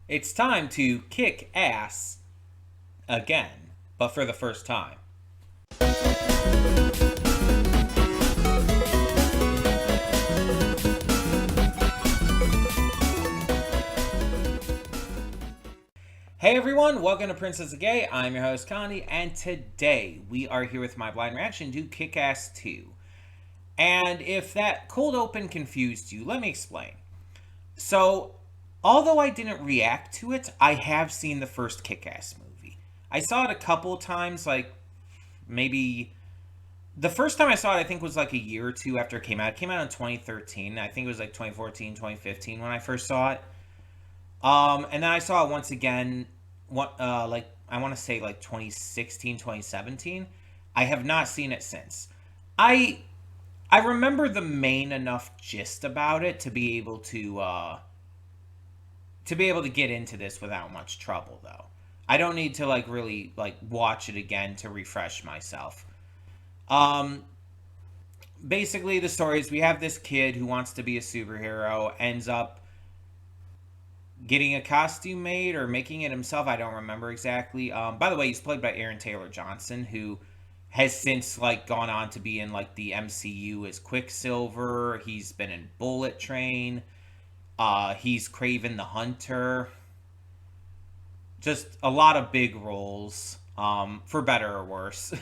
It's time to kick ass again, but for the first time. Hey everyone, welcome to Princess of Gay. I'm your host Connie, and today we are here with my blind reaction to Kick Ass 2. And if that cold open confused you, let me explain. So, although I didn't react to it, I have seen the first Kick Ass movie. I saw it a couple times, like maybe the first time I saw it, I think was like a year or two after it came out. It came out in 2013. I think it was like 2014, 2015 when I first saw it. And then I saw it once again, like I want to say like 2016, 2017. I have not seen it since. I I remember the main enough gist about it to be able to get into this without much trouble though. I don't need to like really like watch it again to refresh myself. Um Basically the story is we have this kid who wants to be a superhero, ends up getting a costume made or making it himself. I don't remember exactly. By the way, he's played by Aaron Taylor Johnson, who has since like gone on to be in like the MCU as Quicksilver. He's been in Bullet Train. He's Craven the Hunter. Just a lot of big roles, for better or worse.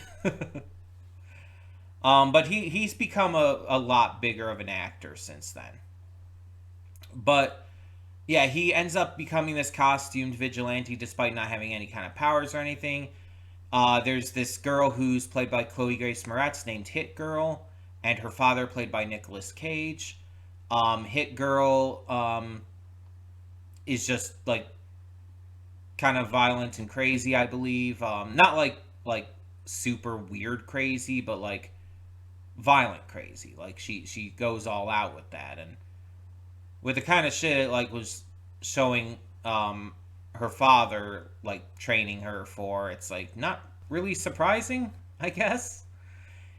But he's become a lot bigger of an actor since then. But yeah, he ends up becoming this costumed vigilante despite not having any kind of powers or anything. There's this girl who's played by Chloe Grace Moretz named Hit Girl, and her father played by Nicolas Cage. Hit Girl is just like kind of violent and crazy, I believe. Not like super weird crazy, but like violent crazy. Like she goes all out with that, and with the kind of shit it like was showing her father like training her for, it's like not really surprising, I guess.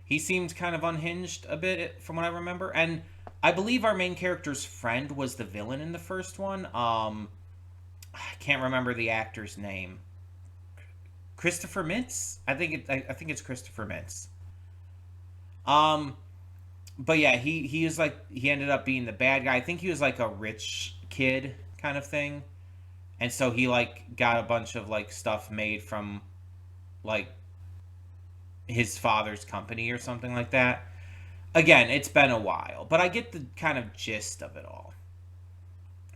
He seemed kind of unhinged a bit from what I remember, and I believe our main character's friend was the villain in the first one. I can't remember the actor's name. Christopher Mintz? I think it's Christopher Mintz. Um but yeah, he was like he ended up being the bad guy. I think he was like a rich kid kind of thing. And so he like got a bunch of like stuff made from like his father's company or something like that. Again, it's been a while, but I get the kind of gist of it all.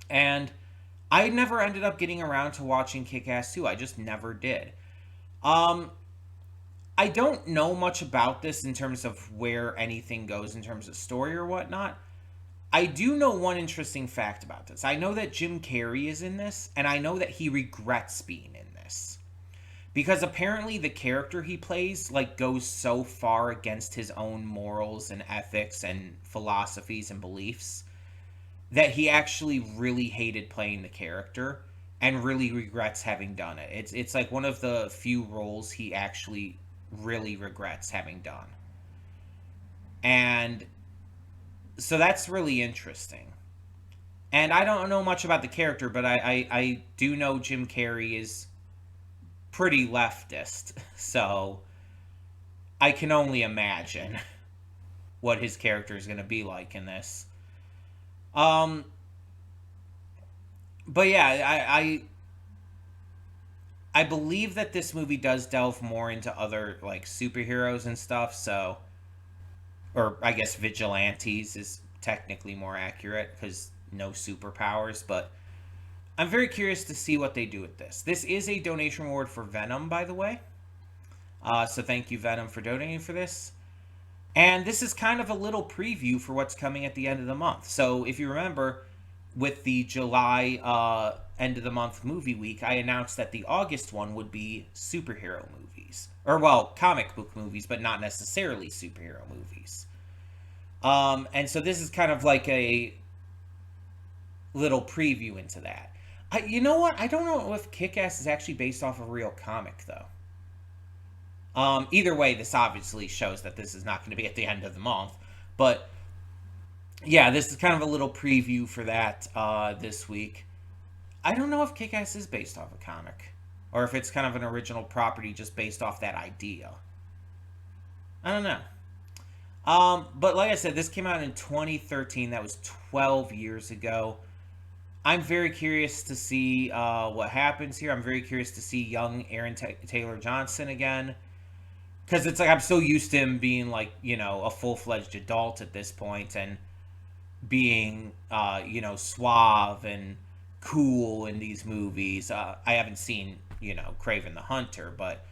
And I never ended up getting around to watching Kick Ass 2. I just never did. Um I don't know much about this in terms of where anything goes in terms of story or whatnot. I do know one interesting fact about this. I know that Jim Carrey is in this, and I know that he regrets being in this. Because apparently the character he plays like goes so far against his own morals and ethics and philosophies and beliefs that he actually really hated playing the character and really regrets having done it. It's like one of the few roles he actually really regrets having done. And so that's really interesting. And I don't know much about the character, but I do know Jim Carrey is pretty leftist. So I can only imagine what his character is going to be like in this. Um, but yeah, I believe that this movie does delve more into other like superheroes and stuff. So, or I guess vigilantes is technically more accurate because no superpowers. But I'm very curious to see what they do with this. This is a donation reward for Venom, by the way. So thank you, Venom, for donating for this. And this is kind of a little preview for what's coming at the end of the month. So if you remember, with the July end of the month movie week, I announced that the August one would be superhero movies. Or, well, comic book movies, but not necessarily superhero movies. And so this is kind of like a little preview into that. You know what? I don't know if Kick-Ass is actually based off of a real comic, though. Either way, this obviously shows that this is not going to be at the end of the month. But yeah, this is kind of a little preview for that this week. I don't know if Kick-Ass is based off a comic, or if it's kind of an original property just based off that idea. I don't know. But like I said, this came out in 2013. That was 12 years ago. I'm very curious to see what happens here. I'm very curious to see young Aaron Taylor Johnson again. Because it's like I'm so used to him being like, a full-fledged adult at this point and being, suave and cool in these movies. I haven't seen, Kraven the Hunter, but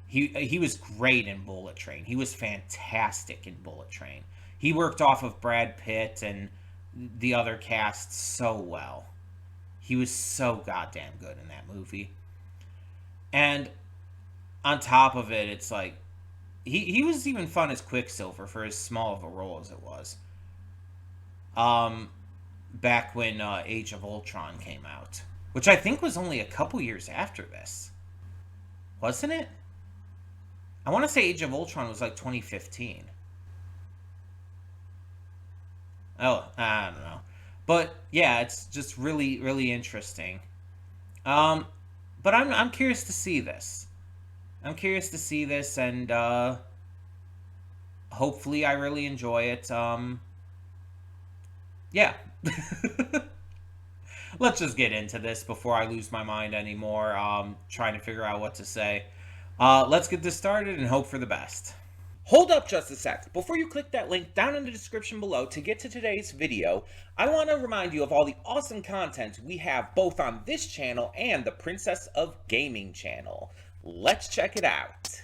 he was great in Bullet Train. He was fantastic in Bullet Train. He worked off of Brad Pitt and the other cast so well. He was so goddamn good in that movie. And on top of it, it's like he was even fun as Quicksilver for as small of a role as it was. Back when Age of Ultron came out, which I think was only a couple years after this, wasn't it? I want to say Age of Ultron was like 2015. Oh, I don't know. But yeah, it's just really, really interesting. Um, but I'm curious to see this. I'm curious to see this, and hopefully, I really enjoy it. Yeah. Let's just get into this before I lose my mind anymore. Trying to figure out what to say. Let's get this started and hope for the best. Hold up just a sec. Before you click that link down in the description below to get to today's video, I want to remind you of all the awesome content we have both on this channel and the Princess of Gaming channel. Let's check it out.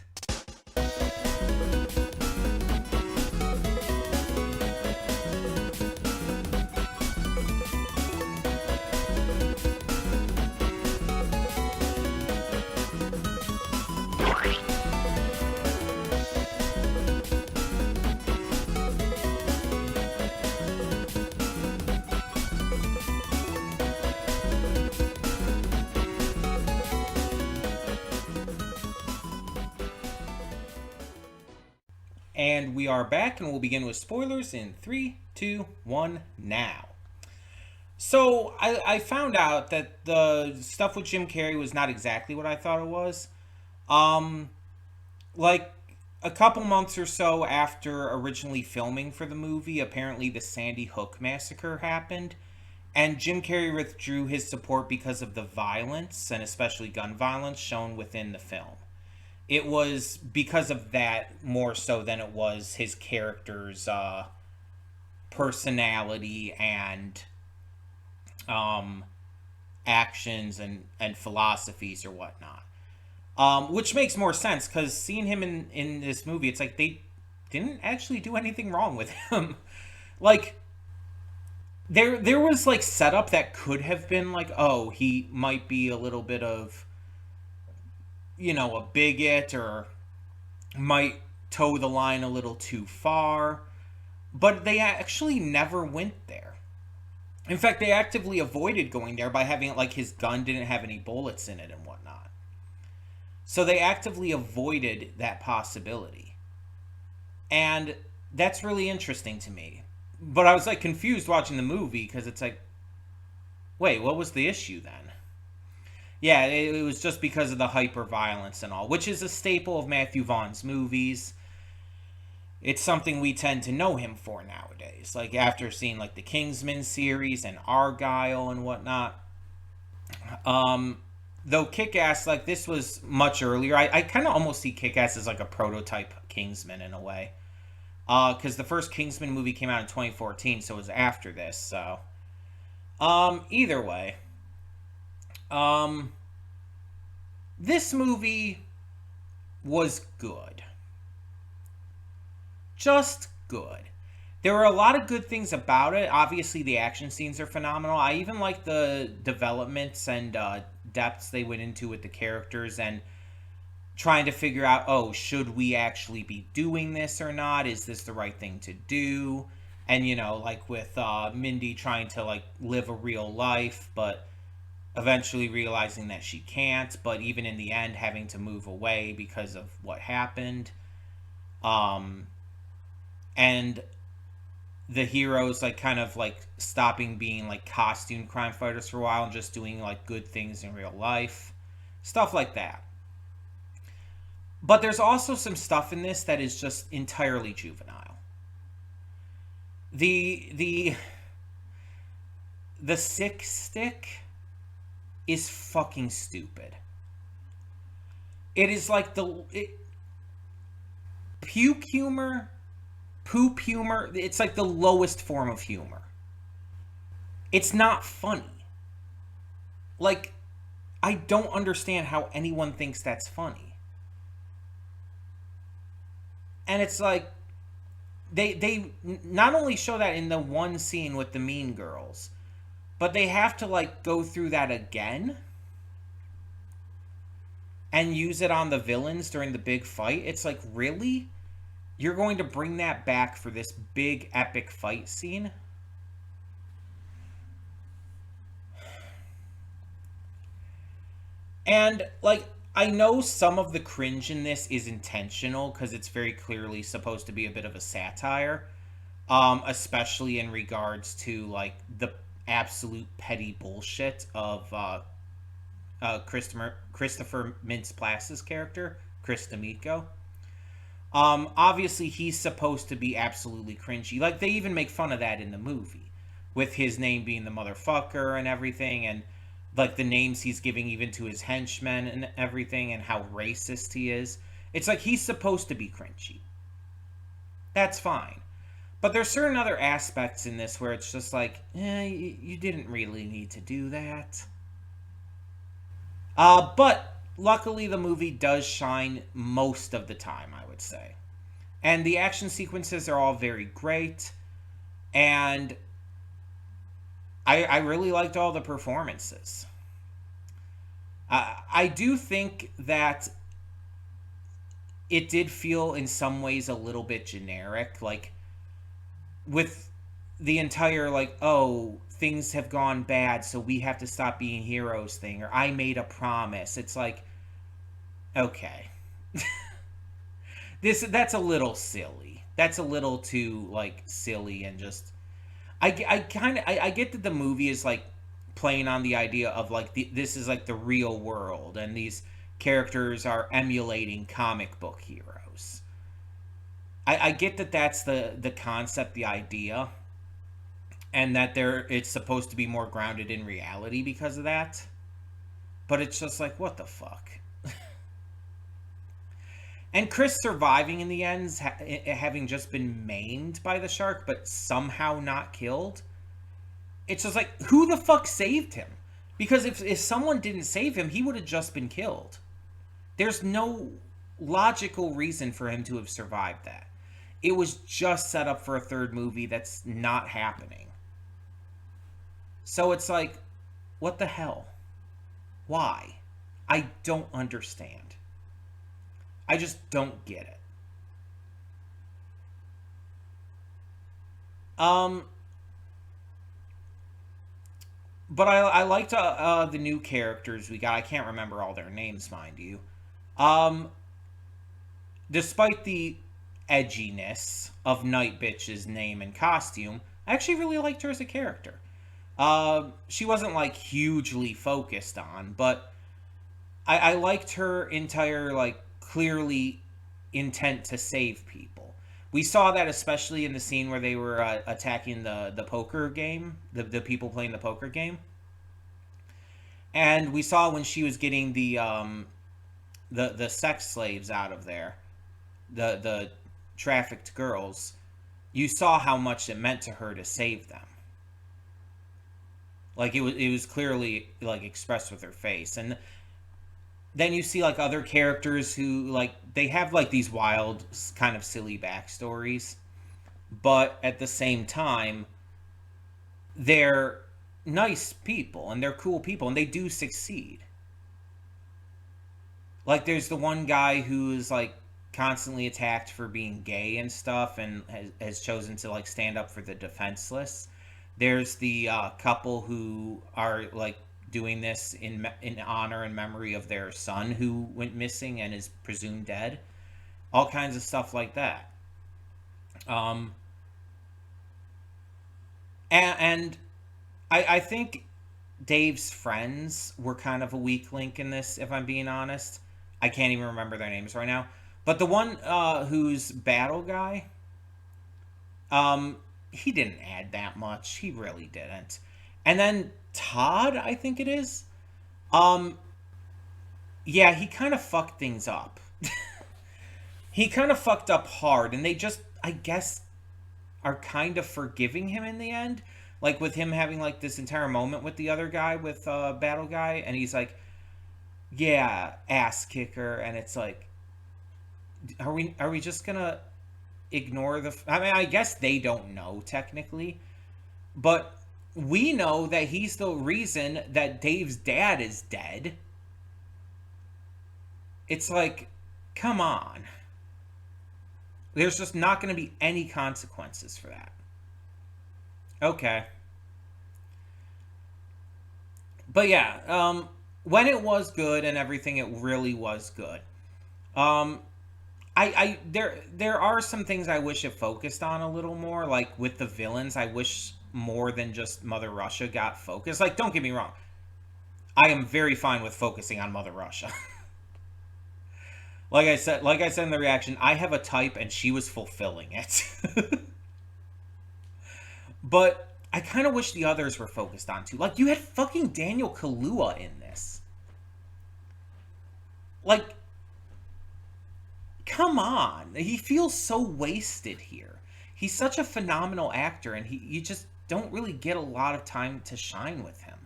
And we are back, and we'll begin with spoilers in 3, 2, 1, now. So, I found out that the stuff with Jim Carrey was not exactly what I thought it was. Um, like, a couple months or so after originally filming for the movie, apparently the Sandy Hook massacre happened, and Jim Carrey withdrew his support because of the violence, and especially gun violence, shown within the film. It was because of that more so than it was his character's personality and actions and philosophies or whatnot. Which makes more sense because seeing him in this movie, it's like they didn't actually do anything wrong with him. Like, there was like setup that could have been like, oh, he might be a little bit of, a bigot or might toe the line a little too far, but they actually never went there. In fact, they actively avoided going there by having it like his gun didn't have any bullets in it and whatnot. So they actively avoided that possibility. And that's really interesting to me. But I was like confused watching the movie because it's like, wait, what was the issue then? Yeah, it was just because of the hyper violence and all, which is a staple of Matthew Vaughn's movies. It's something we tend to know him for nowadays. Like after seeing like the Kingsman series and Argyle and whatnot. Though Kick-Ass, like this was much earlier. I kind of almost see Kick-Ass as like a prototype Kingsman in a way. Because the first Kingsman movie came out in 2014, so it was after this. So, either way. This movie was good. Just good. There were a lot of good things about it. Obviously, the action scenes are phenomenal. I even like the developments and depths they went into with the characters and trying to figure out, oh, should we actually be doing this or not? Is this the right thing to do? And, like with Mindy trying to, like, live a real life, but eventually realizing that she can't, but even in the end having to move away because of what happened. And the heroes like kind of like stopping being like costume crime fighters for a while and just doing like good things in real life, stuff like that. But there's also some stuff in this that is just entirely juvenile. The the the sick stick is fucking stupid. It is like puke humor, poop humor. It's like the lowest form of humor. It's not funny. Like, I don't understand how anyone thinks that's funny. And it's like they not only show that in the one scene with the mean girls, but they have to like go through that again and use it on the villains during the big fight. It's like, really? You're going to bring that back for this big epic fight scene? And like, I know some of the cringe in this is intentional because it's very clearly supposed to be a bit of a satire, especially in regards to like the absolute petty bullshit of Christopher Mintz-Plass's character, Chris D'Amico. Obviously, he's supposed to be absolutely cringy. Like, they even make fun of that in the movie, with his name being the motherfucker and everything, and like the names he's giving even to his henchmen and everything, and how racist he is. It's like he's supposed to be cringy. That's fine. But there's certain other aspects in this where it's just like, you didn't really need to do that. But luckily, the movie does shine most of the time, I would say. And the action sequences are all very great. And I really liked all the performances. I do think that it did feel in some ways a little bit generic. Like, with the entire, like, oh, things have gone bad, so we have to stop being heroes thing, or I made a promise. It's like, okay. That's a little silly. That's a little too like silly and just I get that the movie is like playing on the idea of like this is like the real world and these characters are emulating comic book heroes. I get that that's the concept, the idea, and that it's supposed to be more grounded in reality because of that. But it's just like, what the fuck? And Chris surviving in the end, having just been maimed by the shark, but somehow not killed. It's just like, who the fuck saved him? Because if someone didn't save him, he would have just been killed. There's no logical reason for him to have survived that. It was just set up for a third movie that's not happening. So it's like, what the hell? Why? I don't understand. I just don't get it. Um, but I liked the new characters we got. I can't remember all their names, mind you. Um, Despite the edginess of Night Bitch's name and costume, I actually really liked her as a character. She wasn't like hugely focused on, but I liked her entire like clearly intent to save people. We saw that especially in the scene where they were attacking the poker game, the people playing the poker game, and we saw when she was getting the sex slaves out of there, the trafficked girls. You saw how much it meant to her to save them. Like it was clearly like expressed with her face. And then you see like other characters who like they have like these wild kind of silly backstories, but at the same time they're nice people and they're cool people and they do succeed. Like there's the one guy who is like constantly attacked for being gay and stuff and has chosen to like stand up for the defenseless. There's the couple who are like doing this in honor and memory of their son who went missing and is presumed dead. All kinds of stuff like that. Um, And I think Dave's friends were kind of a weak link in this, if I'm being honest. I can't even remember their names right now. But the one who's battle guy, um, he didn't add that much. He really didn't. And then Todd, I think it is. Um, yeah, he kind of fucked things up. He kind of fucked up hard, and they just, I guess, are kind of forgiving him in the end. Like with him having like this entire moment with the other guy, with Battle Guy, and he's like, "Yeah, ass kicker," and it's like, are we just gonna ignore the? I mean, I guess they don't know technically, but we know that he's the reason that Dave's dad is dead. It's like, come on. There's just not going to be any consequences for that. Okay. But yeah, when it was good and everything, it really was good. Um, there are some things I wish it focused on a little more. Like with the villains, I wish more than just Mother Russia got focused. Like, don't get me wrong, I am very fine with focusing on Mother Russia. Like I said in the reaction, I have a type, and she was fulfilling it. But I kind of wish the others were focused on too. Like, you had fucking Daniel Kaluuya in this. Like, come on. He feels so wasted here. He's such a phenomenal actor, and you just don't really get a lot of time to shine with him.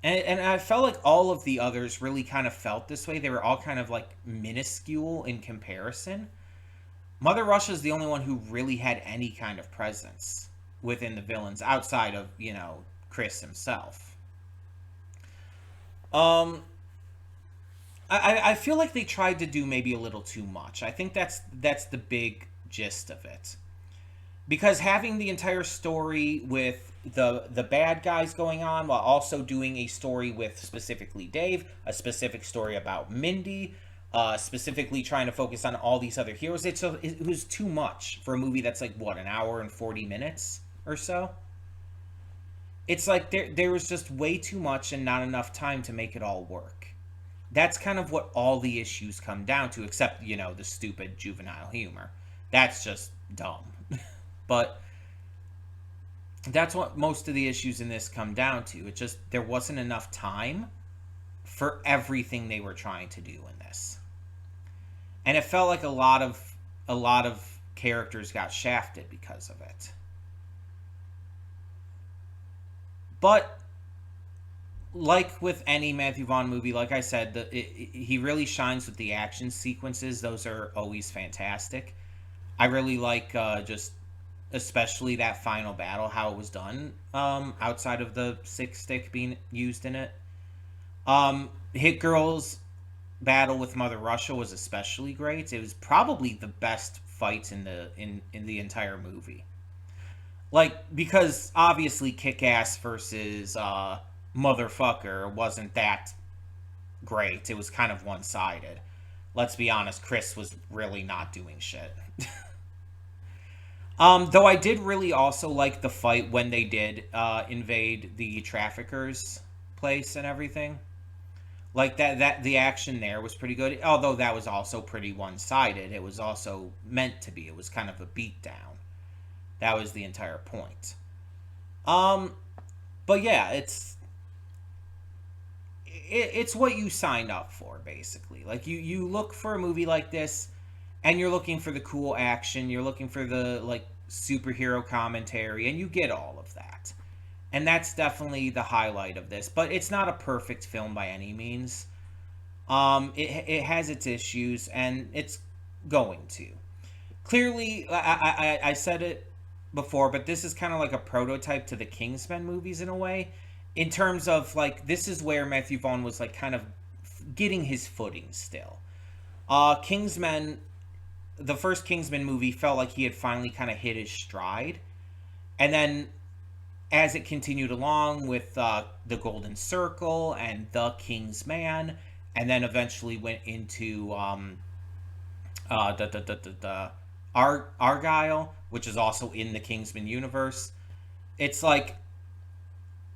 And I felt like all of the others really kind of felt this way. They were all kind of like minuscule in comparison. Mother Russia's the only one who really had any kind of presence within the villains outside of, Chris himself. Um, I feel like they tried to do maybe a little too much. I think that's the big gist of it. Because having the entire story with the bad guys going on while also doing a story with specifically Dave, a specific story about Mindy, specifically trying to focus on all these other heroes, it was too much for a movie that's like what, an hour and 40 minutes or so. It's like there was just way too much and not enough time to make it all work. That's kind of what all the issues come down to, except, the stupid juvenile humor. That's just dumb. But that's what most of the issues in this come down to. It just, there wasn't enough time for everything they were trying to do in this. And it felt like a lot of characters got shafted because of it. But like with any Matthew Vaughn movie, like I said, he really shines with the action sequences. Those are always fantastic. I really like just especially that final battle, how it was done, outside of the six stick being used in it. Hit Girl's battle with Mother Russia was especially great. It was probably the best fights in the entire movie. Like, because obviously Kick Ass versus Motherfucker wasn't that great. It was kind of one sided. Let's be honest, Chris was really not doing shit. Though I did really also like the fight when they did invade the traffickers' place and everything. Like that the action there was pretty good. Although that was also pretty one-sided. It was also meant to be. It was kind of a beatdown. That was the entire point. Um, but yeah, it's what you signed up for, basically. Like, you look for a movie like this, and you're looking for the cool action, you're looking for the like superhero commentary, and you get all of that. And that's definitely the highlight of this. But it's not a perfect film by any means. It has its issues, and it's going to. Clearly, I said it before, but this is kind of like a prototype to the Kingsman movies in a way, in terms of like, this is where Matthew Vaughn was like kind of getting his footing still. Kingsman, the first Kingsman movie, felt like he had finally kind of hit his stride, and then as it continued along with the Golden Circle and the Kingsman, and then eventually went into Argyle, which is also in the Kingsman universe. It's like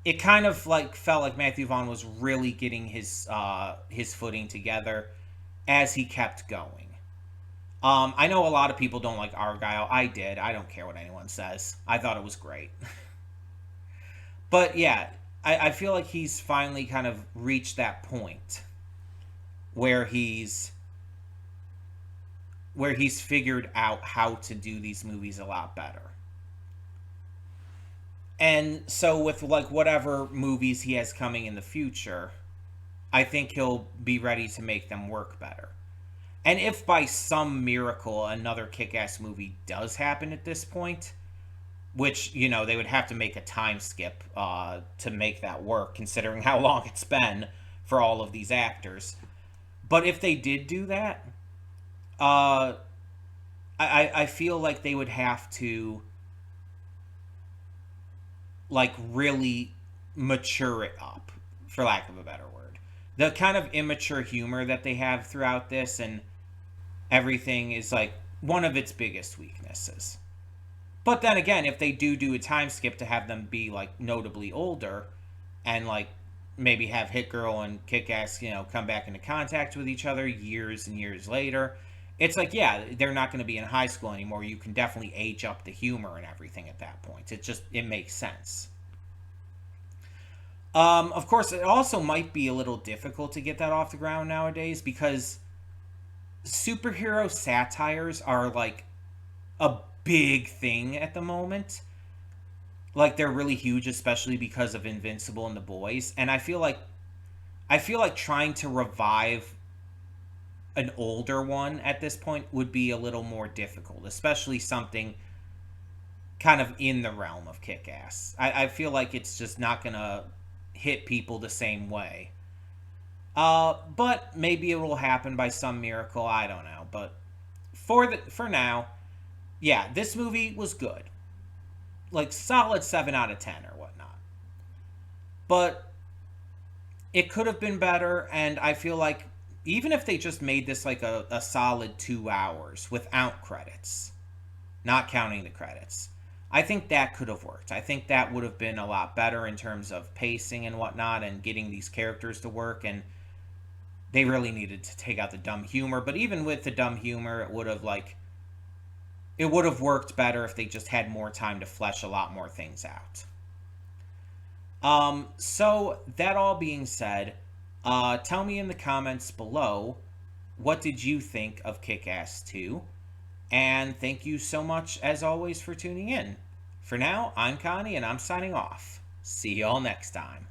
it kind of like felt like Matthew Vaughn was really getting his footing together as he kept going. I know a lot of people don't like Argyle. I did. I don't care what anyone says. I thought it was great. But yeah, I feel like he's finally kind of reached that point where he's figured out how to do these movies a lot better. And so with like whatever movies he has coming in the future, I think he'll be ready to make them work better. And if by some miracle another Kick-Ass movie does happen at this point, which, you know, they would have to make a time skip to make that work, considering how long it's been for all of these actors. But if they did do that, uh, I feel like they would have to, like, really mature it up, for lack of a better word. The kind of immature humor that they have throughout this and everything is, like, one of its biggest weaknesses. But then again, if they do a time skip to have them be, like, notably older and, like, maybe have Hit Girl and Kick-Ass, you know, come back into contact with each other years and years later, it's like, yeah, they're not going to be in high school anymore. You can definitely age up the humor and everything at that point. It makes sense. Of course, it also might be a little difficult to get that off the ground nowadays because superhero satires are like a big thing at the moment. Like they're really huge, especially because of Invincible and The Boys. And I feel like trying to revive an older one at this point would be a little more difficult, especially something kind of in the realm of Kick-Ass. I feel like it's just not gonna hit people the same way. But maybe it will happen by some miracle. I don't know. But for now, yeah, this movie was good, like solid 7 out of 10 or whatnot. But it could have been better, and I feel like even if they just made this like a solid 2 hours without credits, not counting the credits, I think that could have worked. I think that would have been a lot better in terms of pacing and whatnot and getting these characters to work. And they really needed to take out the dumb humor. But even with the dumb humor, it would have worked better if they just had more time to flesh a lot more things out. So that all being said, tell me in the comments below, what did you think of Kick-Ass 2? And thank you so much, as always, for tuning in. For now, I'm Connie, and I'm signing off. See y'all next time.